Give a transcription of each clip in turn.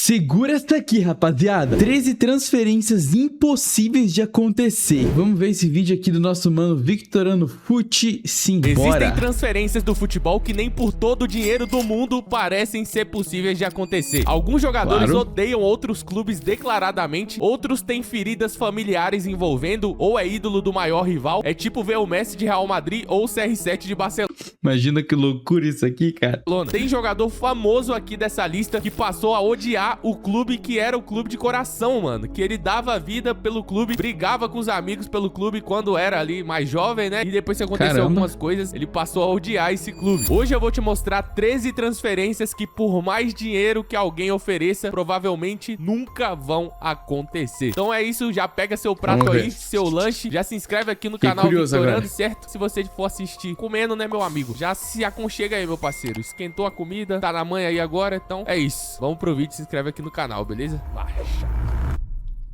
Segura essa aqui, rapaziada. 13 transferências impossíveis de acontecer. Vamos ver esse vídeo aqui do nosso mano Victorano Fute. Simbora. Existem transferências do futebol que nem por todo o dinheiro do mundo parecem ser possíveis de acontecer. Alguns jogadores odeiam outros clubes declaradamente, outros têm feridas familiares envolvendo ou é ídolo do maior rival. É tipo ver o Messi de Real Madrid ou o CR7 de Barcelona. Imagina que loucura isso aqui, cara. Tem jogador famoso aqui dessa lista que passou a odiar o clube que era o clube de coração, mano. Que ele dava a vida pelo clube, brigava com os amigos pelo clube quando era ali mais jovem, né? E depois que aconteceu algumas coisas, ele passou a odiar esse clube. Hoje eu vou te mostrar 13 transferências que por mais dinheiro que alguém ofereça, provavelmente nunca vão acontecer. Então é isso, já pega seu prato aí, seu lanche, já se inscreve aqui no canal Victorano, certo? Se você for assistir comendo, né, meu amigo? Já se aconchega aí, meu parceiro. Esquentou a comida, tá na manha aí agora, então é isso. Vamos pro vídeo, se inscreve aqui no canal, beleza? Baixa.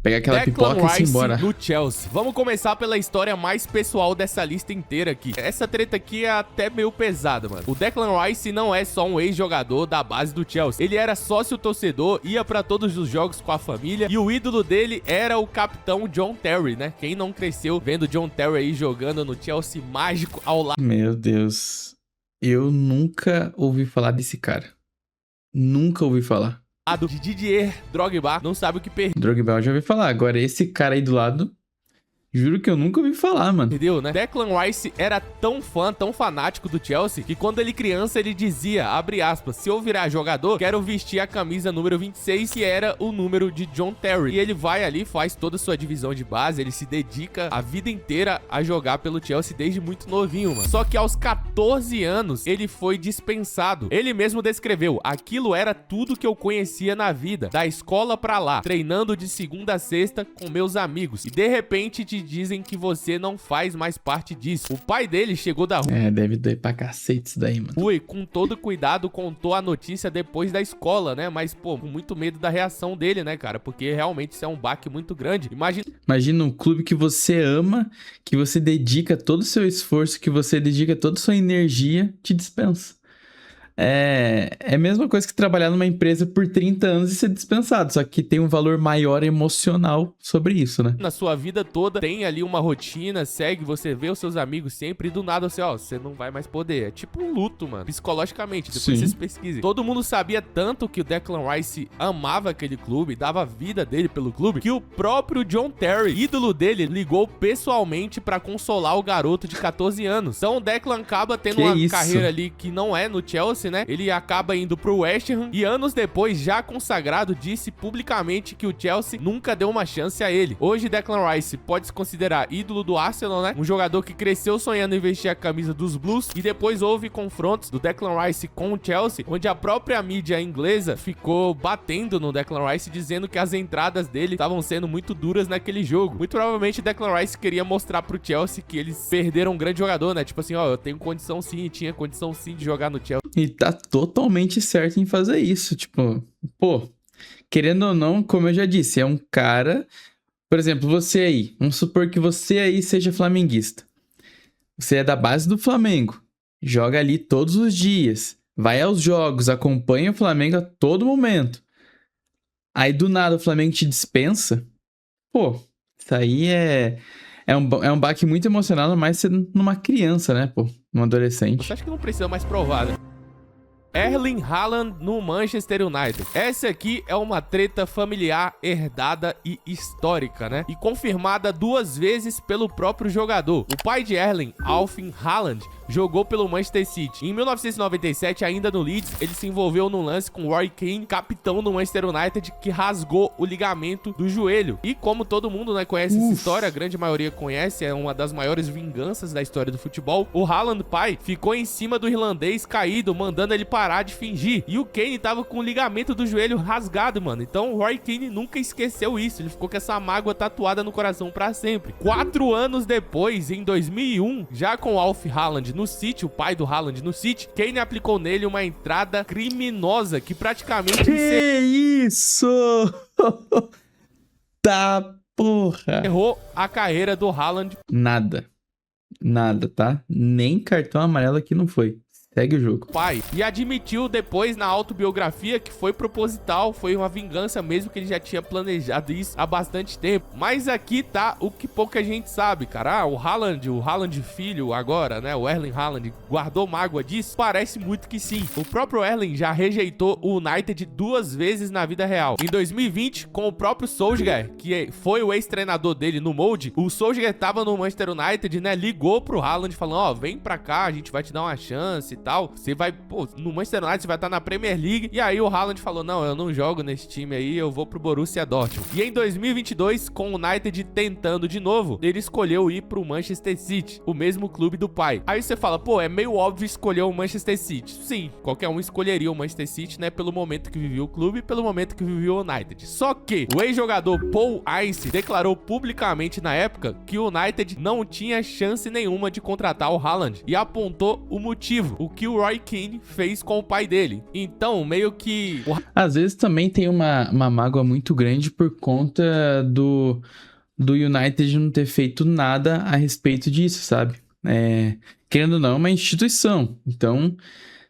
Pega aquela pipoca e se embora. No Chelsea. Vamos começar pela história mais pessoal dessa lista inteira aqui. Essa treta aqui é até meio pesada, mano. O Declan Rice não é só um ex-jogador da base do Chelsea. Ele era sócio-torcedor, ia pra todos os jogos com a família e o ídolo dele era o capitão John Terry, né? Quem não cresceu vendo John Terry aí jogando no Chelsea mágico ao lado... Meu Deus. Eu nunca ouvi falar desse cara. Nunca ouvi falar. De Didier Drogba, não sabe o que perder. Drogba eu já ouvi falar. Agora esse cara aí do lado, juro que eu nunca ouvi falar, mano. Entendeu, né? Declan Rice era tão fã, tão fanático do Chelsea, que quando ele criança, ele dizia, abre aspas, se eu virar jogador, quero vestir a camisa número 26, que era o número de John Terry. E ele vai ali, faz toda a sua divisão de base, ele se dedica a vida inteira a jogar pelo Chelsea desde muito novinho, mano. Só que aos 14 anos, ele foi dispensado. Ele mesmo descreveu, aquilo era tudo que eu conhecia na vida, da escola pra lá, treinando de segunda a sexta com meus amigos. E de repente te dizem que você não faz mais parte disso. O pai dele chegou da rua. É, deve doer pra cacete isso daí, mano. Fui, com todo cuidado, contou a notícia depois da escola, né? Mas, pô, com muito medo da reação dele, né, cara? Porque realmente isso é um baque muito grande. Imagina um clube que você ama, que você dedica todo o seu esforço, que você dedica toda a sua energia, te dispensa. É a mesma coisa que trabalhar numa empresa por 30 anos e ser dispensado, só que tem um valor maior emocional sobre isso, né? Na sua vida toda tem ali uma rotina, segue, você vê os seus amigos sempre e do nada você, ó, você não vai mais poder. É tipo um luto, mano, psicologicamente, depois vocês pesquisem. Todo mundo sabia tanto que o Declan Rice amava aquele clube, dava a vida dele pelo clube, que o próprio John Terry, ídolo dele, ligou pessoalmente pra consolar o garoto de 14 anos. Então o Declan acaba tendo uma carreira ali que não é no Chelsea, né? Ele acaba indo pro West Ham e anos depois, já consagrado, disse publicamente que o Chelsea nunca deu uma chance a ele. Hoje, Declan Rice pode se considerar ídolo do Arsenal, né? Um jogador que cresceu sonhando em vestir a camisa dos Blues e depois houve confrontos do Declan Rice com o Chelsea, onde a própria mídia inglesa ficou batendo no Declan Rice, dizendo que as entradas dele estavam sendo muito duras naquele jogo. Muito provavelmente, Declan Rice queria mostrar pro Chelsea que eles perderam um grande jogador, né? Tipo assim, ó, eu tenho condição sim, tinha condição sim de jogar no Chelsea. E tá totalmente certo em fazer isso, tipo, pô, querendo ou não, como eu já disse, é um cara, por exemplo, você aí, vamos supor que você aí seja flamenguista, você é da base do Flamengo, joga ali todos os dias, vai aos jogos, acompanha o Flamengo a todo momento, aí do nada o Flamengo te dispensa, pô, isso aí é um baque muito emocional, mas sendo numa criança, né, pô, num adolescente. Você acha que não precisa mais provar, né? Erling Haaland no Manchester United. Essa aqui é uma treta familiar herdada e histórica, né? E confirmada 2 vezes pelo próprio jogador. O pai de Erling, Alfin Haaland, jogou pelo Manchester City. Em 1997, ainda no Leeds, ele se envolveu num lance com Roy Keane, capitão do Manchester United, que rasgou o ligamento do joelho. E como todo mundo, né, conhece essa história, a grande maioria conhece, é uma das maiores vinganças da história do futebol, o Haaland pai ficou em cima do irlandês caído, mandando ele parar de fingir. E o Kane tava com o ligamento do joelho rasgado, mano. Então o Roy Keane nunca esqueceu isso. Ele ficou com essa mágoa tatuada no coração pra sempre. 4 anos depois, em 2001, já com Alf Haaland no City, o pai do Haaland no City, Kane aplicou nele uma entrada criminosa que praticamente... Que isso? Tá, porra. Errou a carreira do Haaland. Nada, tá? Nem cartão amarelo aqui não foi. Segue o jogo. Pai. E admitiu depois na autobiografia que foi proposital, foi uma vingança mesmo, que ele já tinha planejado isso há bastante tempo. Mas aqui tá o que pouca gente sabe, cara. O Haaland filho agora, né, o Erling Haaland, guardou mágoa disso? Parece muito que sim. O próprio Erling já rejeitou o United 2 vezes na vida real. Em 2020, com o próprio Solskjaer, que foi o ex-treinador dele no Molde, o Solskjaer tava no Manchester United, né, ligou pro Haaland falando, ó, vem pra cá, a gente vai te dar uma chance e tal. Você vai, pô, no Manchester United você vai estar na Premier League. E aí o Haaland falou, não, eu não jogo nesse time aí, eu vou pro Borussia Dortmund. E em 2022, com o United tentando de novo, ele escolheu ir pro Manchester City, o mesmo clube do pai. Aí você fala, pô, é meio óbvio escolher o Manchester City. Sim, qualquer um escolheria o Manchester City, né, pelo momento que vivia o clube e pelo momento que vivia o United. Só que o ex-jogador Paul Ince declarou publicamente na época que o United não tinha chance nenhuma de contratar o Haaland e apontou o motivo, o que o Roy Keane fez com o pai dele. Então, meio que... Às vezes também tem uma mágoa muito grande por conta do United não ter feito nada a respeito disso, sabe? Querendo ou não, é uma instituição. Então,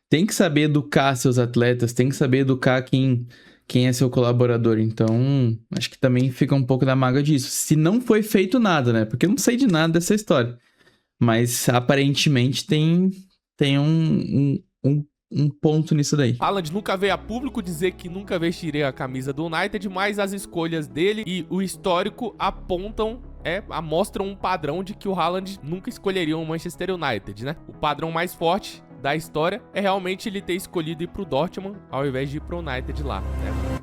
tem que saber educar seus atletas, tem que saber educar quem é seu colaborador. Então, acho que também fica um pouco da mágoa disso. Se não foi feito nada, né? Porque eu não sei de nada dessa história. Mas, aparentemente, tem um ponto nisso daí. Haaland nunca veio a público dizer que nunca vestiria a camisa do United, mas as escolhas dele e o histórico mostram um padrão de que o Haaland nunca escolheria o Manchester United, né? O padrão mais forte da história é realmente ele ter escolhido ir pro Dortmund ao invés de ir pro United lá, né?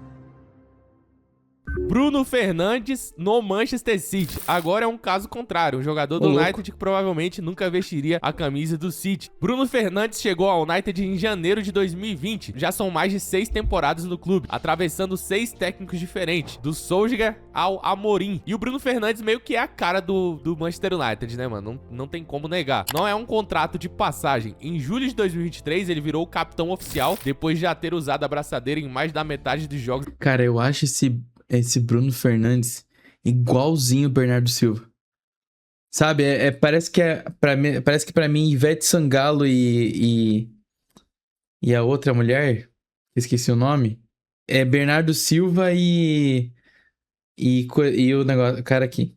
Bruno Fernandes no Manchester City. Agora é um caso contrário, um jogador do United que provavelmente nunca vestiria a camisa do City. Bruno Fernandes chegou ao United em janeiro de 2020. Já são mais de 6 temporadas no clube, atravessando 6 técnicos diferentes, do Solskjaer ao Amorim. E o Bruno Fernandes meio que é a cara do Manchester United, né, mano? Não tem como negar. Não é um contrato de passagem. Em julho de 2023, ele virou o capitão oficial, depois de já ter usado a braçadeira em mais da metade dos jogos. Cara, eu acho esse Bruno Fernandes igualzinho o Bernardo Silva. Sabe, parece que pra mim Ivete Sangalo e a outra mulher, esqueci o nome, é Bernardo Silva e o negócio, o cara aqui.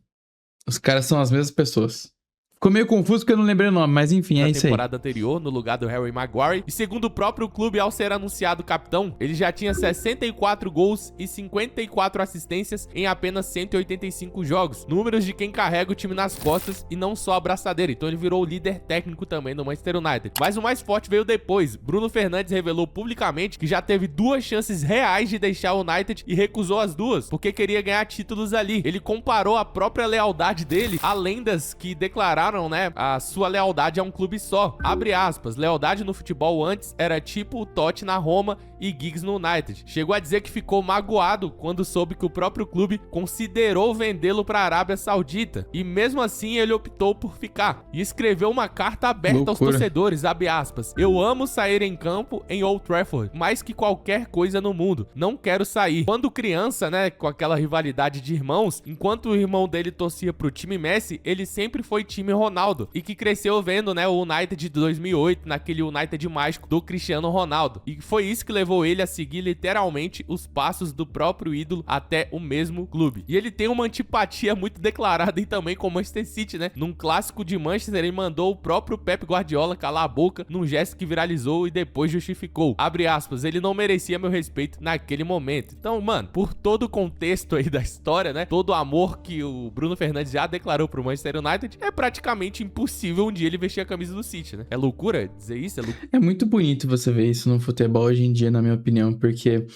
Os caras são as mesmas pessoas. Ficou meio confuso porque eu não lembrei o nome, mas enfim, é isso aí. Na temporada anterior, no lugar do Harry Maguire. E segundo o próprio clube, ao ser anunciado capitão, ele já tinha 64 gols e 54 assistências em apenas 185 jogos. Números de quem carrega o time nas costas e não só a braçadeira. Então ele virou o líder técnico também do Manchester United. Mas o mais forte veio depois. Bruno Fernandes revelou publicamente que já teve 2 chances reais de deixar o United e recusou as 2, porque queria ganhar títulos ali. Ele comparou a própria lealdade dele a lendas que declararam, né, a sua lealdade a um clube só. Abre aspas, lealdade no futebol antes era tipo o Totti na Roma e Giggs no United. Chegou a dizer que ficou magoado quando soube que o próprio clube considerou vendê-lo para a Arábia Saudita. E mesmo assim ele optou por ficar. E escreveu uma carta aberta aos torcedores, abre aspas. Eu amo sair em campo em Old Trafford, mais que qualquer coisa no mundo. Não quero sair. Quando criança, né, com aquela rivalidade de irmãos, enquanto o irmão dele torcia pro time Messi, ele sempre foi time Ronaldo, e que cresceu vendo, né, o United de 2008, naquele United mágico do Cristiano Ronaldo. E foi isso que levou ele a seguir literalmente os passos do próprio ídolo até o mesmo clube. E ele tem uma antipatia muito declarada e também com o Manchester City, né? Num clássico de Manchester, ele mandou o próprio Pep Guardiola calar a boca num gesto que viralizou e depois justificou. Abre aspas, ele não merecia meu respeito naquele momento. Então, mano, por todo o contexto aí da história, né? Todo o amor que o Bruno Fernandes já declarou pro Manchester United, é praticamente impossível um dia ele vestir a camisa do City, né? É loucura dizer isso? É muito bonito você ver isso no futebol hoje em dia, na minha opinião, porque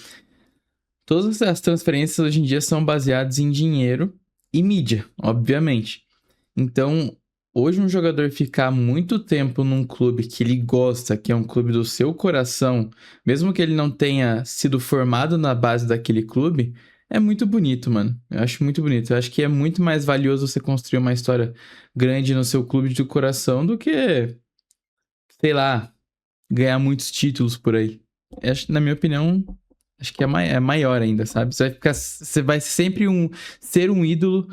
todas as transferências hoje em dia são baseadas em dinheiro e mídia, obviamente. Então, hoje um jogador ficar muito tempo num clube que ele gosta, que é um clube do seu coração, mesmo que ele não tenha sido formado na base daquele clube, é muito bonito, mano. Eu acho muito bonito. Eu acho que é muito mais valioso você construir uma história grande no seu clube do coração do que, sei lá, ganhar muitos títulos por aí. Eu acho, na minha opinião, acho que é maior ainda, sabe? Você vai sempre ser um ídolo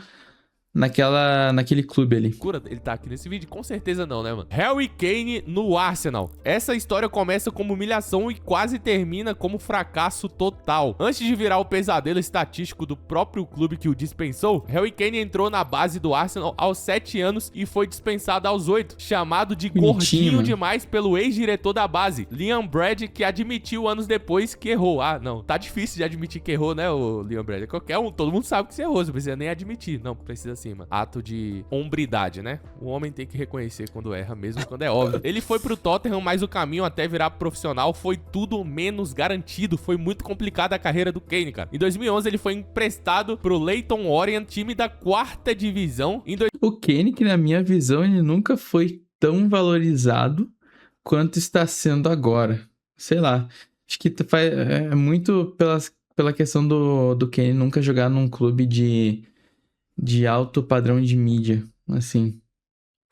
naquele clube ali. Ele tá aqui nesse vídeo? Com certeza não, né, mano? Harry Kane no Arsenal. Essa história começa como humilhação e quase termina como fracasso total. Antes de virar o pesadelo estatístico do próprio clube que o dispensou, Harry Kane entrou na base do Arsenal aos 7 anos e foi dispensado aos 8, chamado de gordinho demais pelo ex-diretor da base, Liam Brady, que admitiu anos depois que errou. Ah, não, tá difícil de admitir que errou, né, o Liam Brady? Qualquer um, todo mundo sabe que você errou, você não precisa nem admitir. Não, precisa sim, mano. Ato de hombridade, né? O homem tem que reconhecer quando erra, mesmo quando é óbvio. Ele foi pro Tottenham, mas o caminho até virar profissional foi tudo menos garantido. Foi muito complicada a carreira do Kane, cara. Em 2011, ele foi emprestado pro Leyton Orient, time da 4ª divisão. O Kane, que na minha visão, ele nunca foi tão valorizado quanto está sendo agora. Sei lá. Acho que é muito pela questão do Kane nunca jogar num clube de alto padrão de mídia, assim.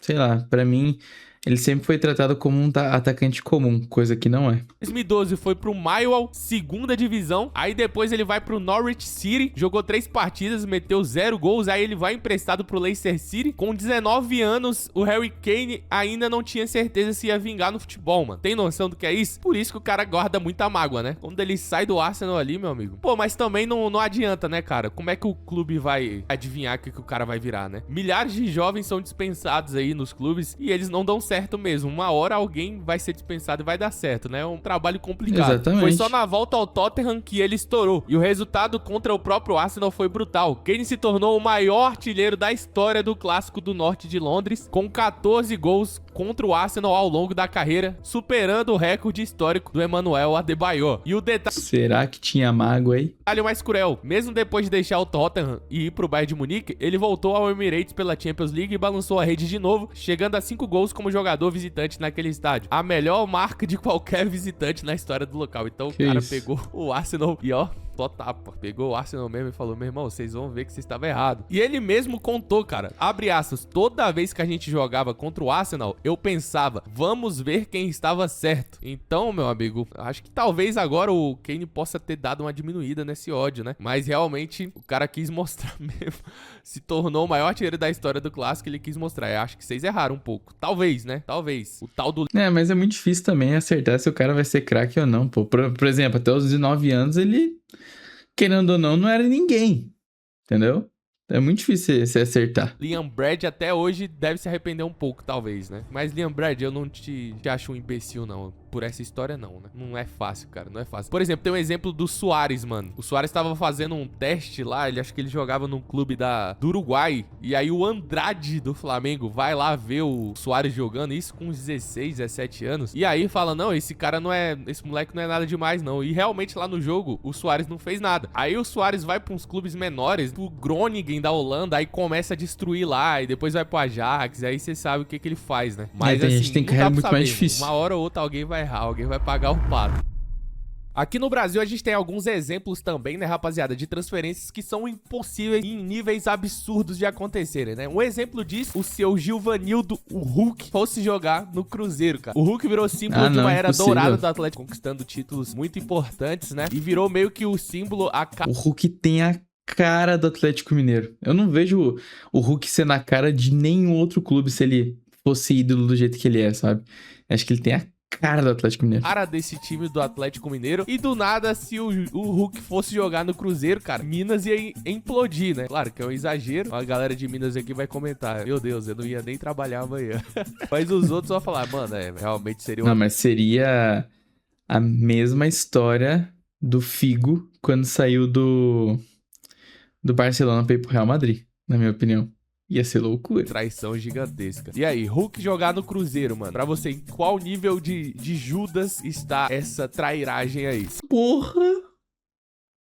Sei lá, pra mim, ele sempre foi tratado como um atacante comum, coisa que não é. 2012 foi pro Millwall, 2ª divisão. Aí depois ele vai pro Norwich City, jogou 3 partidas, meteu 0 gols. Aí ele vai emprestado pro Leicester City. Com 19 anos, o Harry Kane ainda não tinha certeza se ia vingar no futebol, mano. Tem noção do que é isso? Por isso que o cara guarda muita mágoa, né? Quando ele sai do Arsenal ali, meu amigo. Pô, mas também não adianta, né, cara? Como é que o clube vai adivinhar o que o cara vai virar, né? Milhares de jovens são dispensados aí nos clubes e eles não dão certo mesmo. Uma hora alguém vai ser dispensado e vai dar certo, né? É um trabalho complicado. Exatamente. Foi só na volta ao Tottenham que ele estourou. E o resultado contra o próprio Arsenal foi brutal. Kane se tornou o maior artilheiro da história do Clássico do Norte de Londres, com 14 gols contra o Arsenal ao longo da carreira, superando o recorde histórico do Emmanuel Adebayor. E o detalhe... Será que tinha mágoa aí? Detalhe mais cruel, mesmo depois de deixar o Tottenham e ir pro Bayern de Munique, ele voltou ao Emirates pela Champions League e balançou a rede de novo, chegando a 5 gols como jogador visitante naquele estádio. A melhor marca de qualquer visitante na história do local. Então o cara pegou o Arsenal e ó... tapa. Pegou o Arsenal mesmo e falou, meu irmão, vocês vão ver que vocês estavam errados. E ele mesmo contou, cara, abre aspas, toda vez que a gente jogava contra o Arsenal, eu pensava, vamos ver quem estava certo. Então, meu amigo, acho que talvez agora o Kane possa ter dado uma diminuída nesse ódio, né? Mas realmente, o cara quis mostrar mesmo. Se tornou o maior artilheiro da história do clássico, ele quis mostrar. Eu acho que vocês erraram um pouco. Talvez, né? Talvez. O tal do... mas é muito difícil também acertar se o cara vai ser craque ou não, pô. Por exemplo, até os 19 anos, ele... querendo ou não era ninguém, entendeu? É muito difícil se acertar. Liam Brady até hoje deve se arrepender um pouco, talvez, né? Mas Liam Brady, eu não te acho um imbecil, não. Por essa história, não, né? Não é fácil, cara. Não é fácil. Por exemplo, tem um exemplo do Suárez, mano. O Suárez tava fazendo um teste lá. Acho que ele jogava num clube do Uruguai. E aí o Andrade do Flamengo vai lá ver o Suárez jogando. Isso com uns 16, 17 anos. E aí fala, não, esse cara não é... esse moleque não é nada demais, não. E realmente lá no jogo, o Suárez não fez nada. Aí o Suárez vai pra uns clubes menores. Pro Groningen da Holanda. Aí começa a destruir lá. E depois vai pro Ajax. Aí você sabe o que ele faz, né? Mas a assim, gente tem que muito mais difícil. Uma hora ou outra alguém vai errar, alguém vai pagar o pato. Aqui no Brasil a gente tem alguns exemplos também, né, rapaziada, de transferências que são impossíveis em níveis absurdos de acontecerem, né? Um exemplo disso, o seu Gilvanildo, o Hulk, fosse jogar no Cruzeiro, cara. O Hulk virou símbolo de uma era dourada do Atlético, conquistando títulos muito importantes, né? E virou meio que o símbolo... O Hulk tem a cara do Atlético Mineiro. Eu não vejo o Hulk ser na cara de nenhum outro clube se ele fosse ídolo do jeito que ele é, sabe? Acho que ele tem a cara do Atlético Mineiro. Cara desse time do Atlético Mineiro. E do nada, se o Hulk fosse jogar no Cruzeiro, cara, Minas ia implodir, né? Claro que é um exagero. A galera de Minas aqui vai comentar. Meu Deus, eu não ia nem trabalhar amanhã. Mas os outros vão falar, mano, realmente seria Não, mas seria a mesma história do Figo quando saiu do Barcelona pra ir pro Real Madrid, na minha opinião. Ia ser loucura. Traição gigantesca. E aí, Hulk jogar no Cruzeiro, mano. Pra você, em qual nível de Judas está essa trairagem aí? Porra!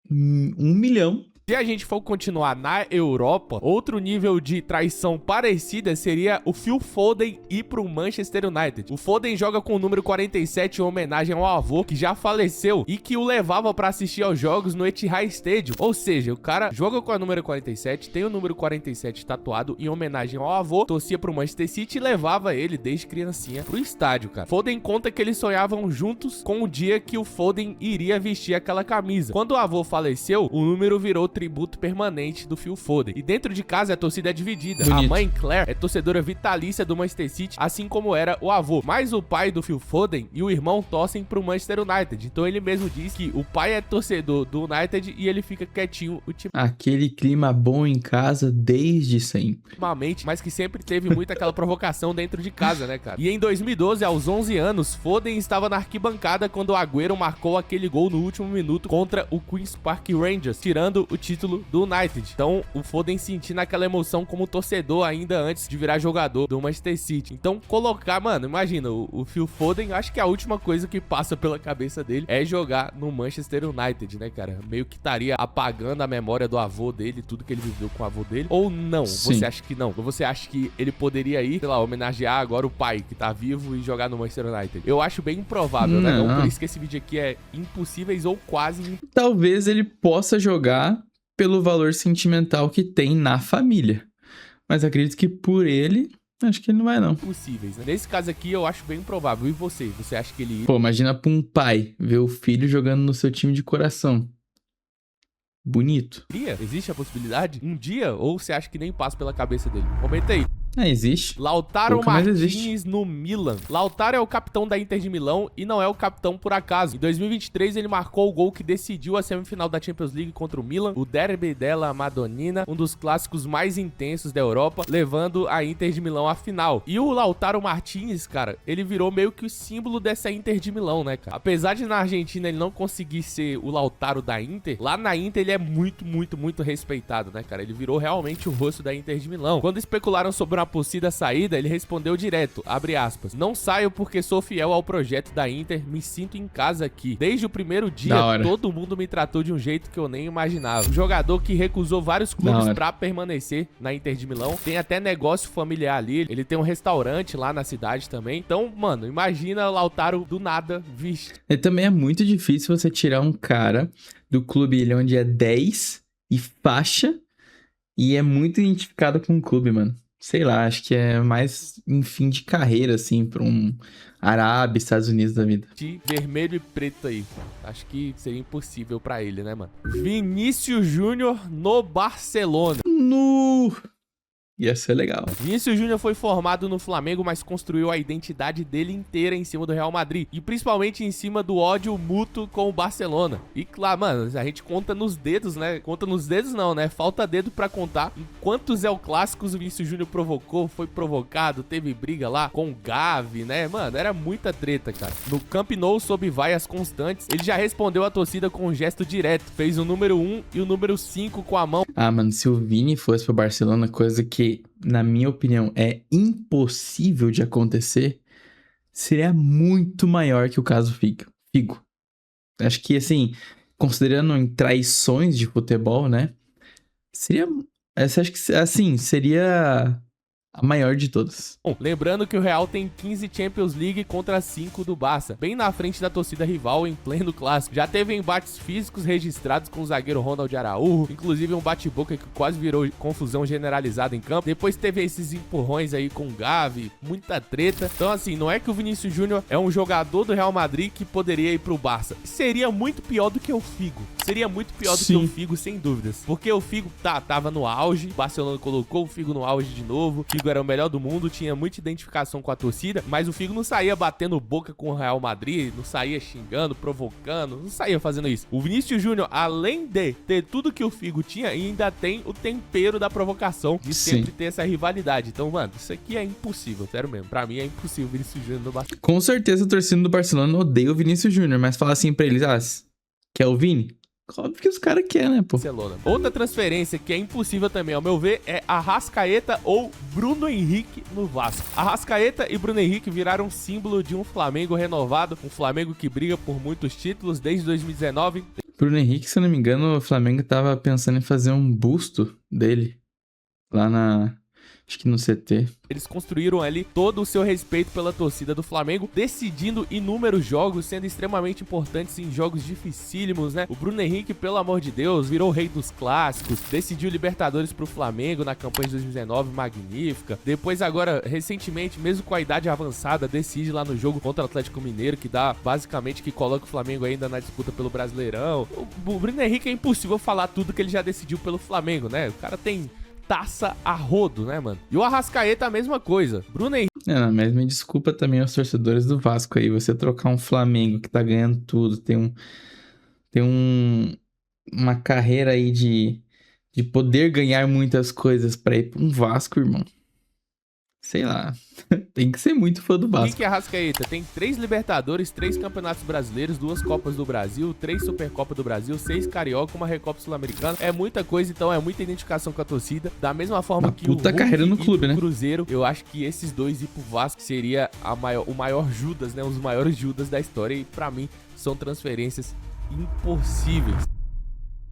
1 milhão. Se a gente for continuar na Europa, outro nível de traição parecida seria o Phil Foden ir pro Manchester United. O Foden joga com o número 47 em homenagem ao avô, que já faleceu e que o levava pra assistir aos jogos no Etihad Stadium. Ou seja, o cara joga com a número 47, tem o número 47 tatuado em homenagem ao avô, torcia pro Manchester City e levava ele desde criancinha pro estádio, cara. Foden conta que eles sonhavam juntos com o dia que o Foden iria vestir aquela camisa. Quando o avô faleceu, o número virou tributo permanente do Phil Foden. E dentro de casa a torcida é dividida. Bonito. A mãe Claire é torcedora vitalícia do Manchester City, assim como era o avô. Mas o pai do Phil Foden e o irmão torcem pro Manchester United. Então ele mesmo diz que o pai é torcedor do United e ele fica quietinho Aquele clima bom em casa desde sempre. ultimamente, mas que sempre teve muito aquela provocação dentro de casa, né, cara? E em 2012, aos 11 anos, Foden estava na arquibancada quando o Agüero marcou aquele gol no último minuto contra o Queen's Park Rangers, tirando o título do United. Então, o Foden sentindo aquela emoção como torcedor ainda antes de virar jogador do Manchester City. Então, colocar, mano, imagina, o Phil Foden, acho que a última coisa que passa pela cabeça dele é jogar no Manchester United, né, cara? Meio que estaria apagando a memória do avô dele, tudo que ele viveu com o avô dele. Ou não? Sim. Você acha que não? Ou você acha que ele poderia ir, sei lá, homenagear agora o pai que tá vivo e jogar no Manchester United? Eu acho bem improvável, né? Então, por isso que esse vídeo aqui é impossíveis ou quase impossíveis. Talvez ele possa jogar pelo valor sentimental que tem na família. Mas acredito que por ele, acho que ele não vai não. Né? Nesse caso aqui, eu acho bem improvável. E você? Você acha que ele... Pô, imagina pra um pai ver o filho jogando no seu time de coração. Bonito. iria? Existe a possibilidade? Um dia? Ou você acha que nem passa pela cabeça dele? Comenta aí. Existe. Lautaro Pouco, mas Martins existe. no Milan. Lautaro é o capitão da Inter de Milão e não é o capitão por acaso. Em 2023, ele marcou o gol que decidiu a semifinal da Champions League contra o Milan, o Derby della Madonnina, um dos clássicos mais intensos da Europa, levando a Inter de Milão à final. E o Lautaro Martins, cara, ele virou meio que o símbolo dessa Inter de Milão, né, cara? Apesar de na Argentina ele não conseguir ser o Lautaro da Inter, lá na Inter ele é muito respeitado, né, cara? Ele virou realmente o rosto da Inter de Milão. Quando especularam sobre uma possível saída, ele respondeu direto, abre aspas, não saio porque sou fiel ao projeto da Inter, me sinto em casa aqui. Desde o primeiro dia, todo mundo me tratou de um jeito que eu nem imaginava. Um jogador que recusou vários clubes pra permanecer na Inter de Milão, tem até negócio familiar ali, ele tem um restaurante lá na cidade também. Então, mano, imagina o Lautaro do nada, vixe. E também é muito difícil você tirar um cara do clube onde é 10 e faixa e é muito identificado com o clube, mano. Sei lá, acho que é mais em fim de carreira, assim, pra um Arábia, Estados Unidos da vida. De vermelho e preto aí. Acho que seria impossível pra ele, né, mano? Vinícius Júnior no Barcelona. No... Ia ser legal. Vinícius Júnior foi formado no Flamengo, mas construiu a identidade dele inteira em cima do Real Madrid. E principalmente em cima do ódio mútuo com o Barcelona. E claro, mano, a gente conta nos dedos, né? Conta nos dedos não, né? Falta dedo pra contar em quantos El Clássicos o Vinícius Júnior provocou, foi provocado, teve briga lá com o Gavi, né? Mano, era muita treta, cara. No Camp Nou, sob vaias constantes, ele já respondeu à torcida com um gesto direto. Fez o número 1 e o número 5 com a mão. Ah, mano, se o Vini fosse pro Barcelona, coisa que, na minha opinião, é impossível de acontecer, seria muito maior que o caso Figo. Acho que, assim, considerando em traições de futebol, né, seria... Acho que, assim, seria a maior de todas. Bom, lembrando que o Real tem 15 Champions League contra 5 do Barça, bem na frente da torcida rival em pleno clássico. Já teve embates físicos registrados com o zagueiro Ronald Araújo, inclusive um bate-boca que quase virou confusão generalizada em campo. Depois teve esses empurrões aí com o Gavi, muita treta. Então assim, não é que o Vinícius Júnior é um jogador do Real Madrid que poderia ir pro Barça. Seria muito pior do que o Figo. Seria muito pior do que o Figo, sem dúvidas. Porque o Figo tava no auge, o Barcelona colocou o Figo no auge de novo. O Figo era o melhor do mundo, tinha muita identificação com a torcida, mas o Figo não saía batendo boca com o Real Madrid, não saía xingando, provocando, não saía fazendo isso. O Vinícius Júnior, além de ter tudo que o Figo tinha, ainda tem o tempero da provocação, de sempre ter essa rivalidade. Então, mano, isso aqui é impossível, sério mesmo. Pra mim é impossível o Vinícius Júnior no Barcelona. Com certeza a torcida do Barcelona odeia o Vinícius Júnior, mas fala assim pra eles, quer o Vini? Óbvio que os caras querem, né, pô? Barcelona. Outra transferência que é impossível também, ao meu ver, é Arrascaeta ou Bruno Henrique no Vasco. Arrascaeta e Bruno Henrique viraram símbolo de um Flamengo renovado, um Flamengo que briga por muitos títulos desde 2019. Bruno Henrique, se eu não me engano, o Flamengo tava pensando em fazer um busto dele lá Acho que no CT. Eles construíram ali todo o seu respeito pela torcida do Flamengo, decidindo inúmeros jogos, sendo extremamente importantes em jogos dificílimos, né? O Bruno Henrique, pelo amor de Deus, virou o rei dos clássicos, decidiu Libertadores pro Flamengo na campanha de 2019, magnífica. Depois agora, recentemente, mesmo com a idade avançada, decide lá no jogo contra o Atlético Mineiro, que dá basicamente que coloca o Flamengo ainda na disputa pelo Brasileirão. O Bruno Henrique é impossível falar tudo que ele já decidiu pelo Flamengo, né? O cara tem taça a rodo, né, mano? E o Arrascaeta a mesma coisa. Bruno Henrique. Não, mas me desculpa também aos torcedores do Vasco aí. Você trocar um Flamengo que tá ganhando tudo, uma carreira aí de poder ganhar muitas coisas pra ir pra um Vasco, irmão. Sei lá. Tem que ser muito fã do Vasco. Henrique Arrascaeta tem 3 Libertadores, 3 Campeonatos Brasileiros, 2 Copas do Brasil, 3 Supercopa do Brasil, 6 Carioca, uma Recopa Sul-Americana. É muita coisa, então é muita identificação com a torcida. Da mesma forma Uma que o puta Hulk carreira no ir clube, pro né? Cruzeiro, eu acho que esses dois ir pro Vasco seria o maior Judas, né? Os maiores Judas da história e pra mim são transferências impossíveis.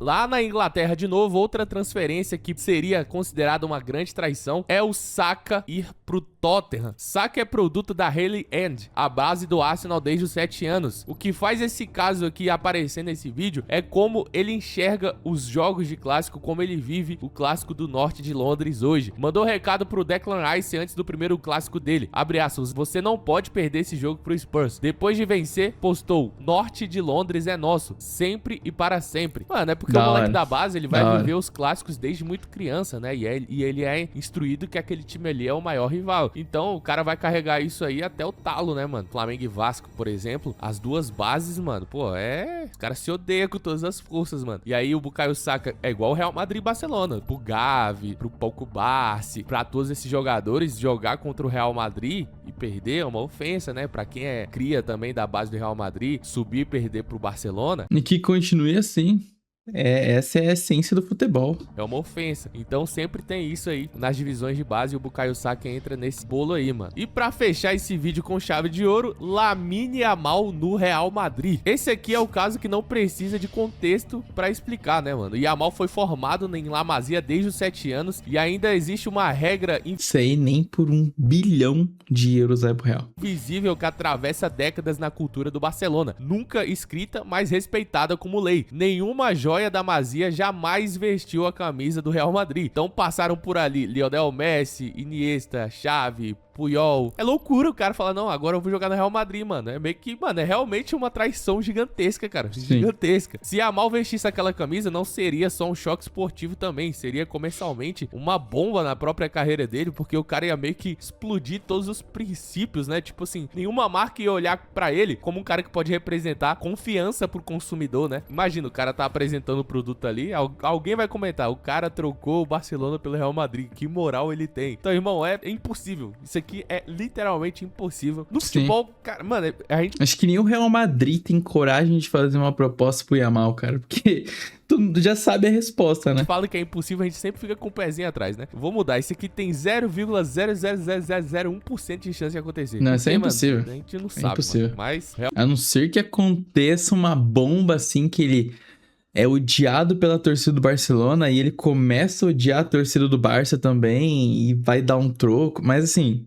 Lá na Inglaterra, de novo, outra transferência que seria considerada uma grande traição é o Saka ir pro Tottenham. Saka é produto da Haley End, a base do Arsenal desde os 7 anos. O que faz esse caso aqui aparecer nesse vídeo é como ele enxerga os jogos de clássico, como ele vive o clássico do norte de Londres hoje. Mandou recado pro Declan Rice antes do primeiro clássico dele. Abre aspas, você não pode perder esse jogo pro Spurs. Depois de vencer, postou, norte de Londres é nosso, sempre e para sempre. Mano, é porque o moleque da base, ele vai viver os clássicos desde muito criança, né? E ele é instruído que aquele time ali é o maior rival. Então, o cara vai carregar isso aí até o talo, né, mano? Flamengo e Vasco, por exemplo, as duas bases, mano, pô, os caras se odeiam com todas as forças, mano. E aí o Bukayo Saka é igual o Real Madrid e Barcelona. Pro Gavi, pro Paulo Barsi, pra todos esses jogadores, jogar contra o Real Madrid e perder é uma ofensa, né? Pra quem é cria também da base do Real Madrid, subir e perder pro Barcelona. E que continue assim. Essa é a essência do futebol. É uma ofensa. Então sempre tem isso aí nas divisões de base e o Bukayo Saka entra nesse bolo aí, mano. E pra fechar esse vídeo com chave de ouro, Lamine Yamal no Real Madrid. Esse aqui é o caso que não precisa de contexto pra explicar, né, mano? Yamal foi formado em La Masia desde os 7 anos e ainda existe uma regra Isso aí nem por 1 bilhão de euros vai pro Real. invisível que atravessa décadas na cultura do Barcelona. Nunca escrita, mas respeitada como lei. Nenhuma joia da Masia jamais vestiu a camisa do Real Madrid. Então passaram por ali Lionel Messi, Iniesta, Xavi, Puyol. É loucura o cara falar, não, agora eu vou jogar no Real Madrid, mano. É meio que, mano, é realmente uma traição gigantesca, cara. Sim. Gigantesca. Se Yamal vestisse aquela camisa, não seria só um choque esportivo também. Seria comercialmente uma bomba na própria carreira dele, porque o cara ia meio que explodir todos os princípios, né? Tipo assim, nenhuma marca ia olhar pra ele como um cara que pode representar confiança pro consumidor, né? Imagina, o cara tá apresentando o produto ali, alguém vai comentar, o cara trocou o Barcelona pelo Real Madrid. Que moral ele tem. Então, irmão, é impossível. Isso aqui é literalmente impossível. No futebol, cara, mano, a gente... Acho que nem o Real Madrid tem coragem de fazer uma proposta pro Yamal, cara, porque todo mundo já sabe a resposta, né? fala que é impossível, a gente sempre fica com o pezinho atrás, né? Vou mudar, esse aqui tem 0,00001% de chance de acontecer. Não, isso é impossível. Mano, a gente não sabe, impossível. Mano, mas... A não ser que aconteça uma bomba assim que ele é odiado pela torcida do Barcelona e ele começa a odiar a torcida do Barça também e vai dar um troco, mas assim...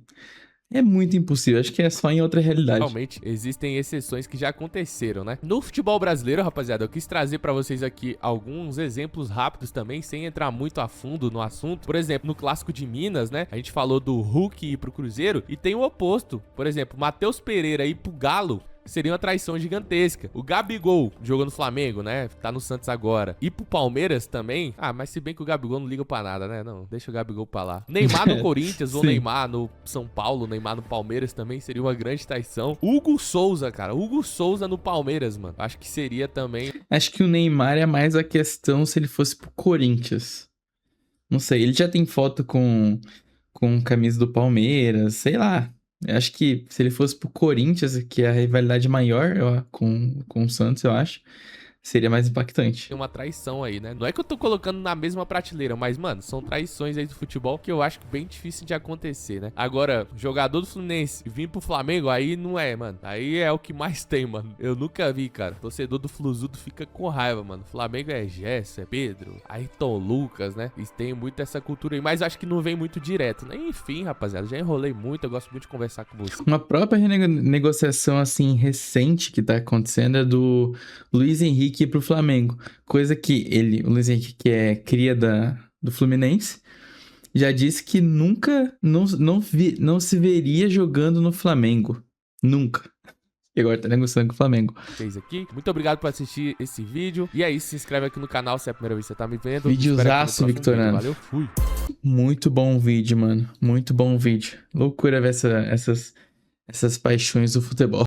É muito impossível, acho que é só em outra realidade. Realmente, existem exceções que já aconteceram, né? No futebol brasileiro, rapaziada, eu quis trazer pra vocês aqui alguns exemplos rápidos também, sem entrar muito a fundo no assunto. Por exemplo, no Clássico de Minas, né? A gente falou do Hulk ir pro Cruzeiro e tem o oposto. Por exemplo, Matheus Pereira ir pro Galo seria uma traição gigantesca. O Gabigol jogou no Flamengo, né? Tá no Santos agora. E pro Palmeiras também. Ah, mas se bem que o Gabigol não liga pra nada, né? Não, deixa o Gabigol pra lá. Neymar no Corinthians ou Neymar no São Paulo, Neymar no Palmeiras também seria uma grande traição. Hugo Souza, cara. Hugo Souza no Palmeiras, mano. Acho que seria também... Acho que o Neymar é mais a questão se ele fosse pro Corinthians. Não sei, ele já tem foto com camisa do Palmeiras, sei lá. Eu acho que se ele fosse pro Corinthians, que é a rivalidade maior com o Santos, eu acho, seria mais impactante. Tem uma traição aí, né? Não é que eu tô colocando na mesma prateleira, mas, mano, são traições aí do futebol que eu acho bem difícil de acontecer, né? Agora, jogador do Fluminense vir pro Flamengo, aí não é, mano. Aí é o que mais tem, mano. Eu nunca vi, cara. Torcedor do Fluzudo fica com raiva, mano. Flamengo é Gerson, é Pedro, Ayrton Lucas, né? Eles têm muito essa cultura aí, mas acho que não vem muito direto, né? Enfim, rapaziada, já enrolei muito, eu gosto muito de conversar com você. Uma própria renegociação, assim, recente que tá acontecendo é do Luiz Henrique ir pro Flamengo. Coisa que o Luiz Henrique, que é cria do Fluminense, já disse que nunca, não se veria jogando no Flamengo. Nunca. E agora tá negociando com o Flamengo. Fez aqui. Muito obrigado por assistir esse vídeo. E aí, se inscreve aqui no canal se é a primeira vez que você tá me vendo. Videozaço, Victoriano. Valeu, fui. Muito bom vídeo, mano. Muito bom vídeo. Loucura ver essas paixões do futebol.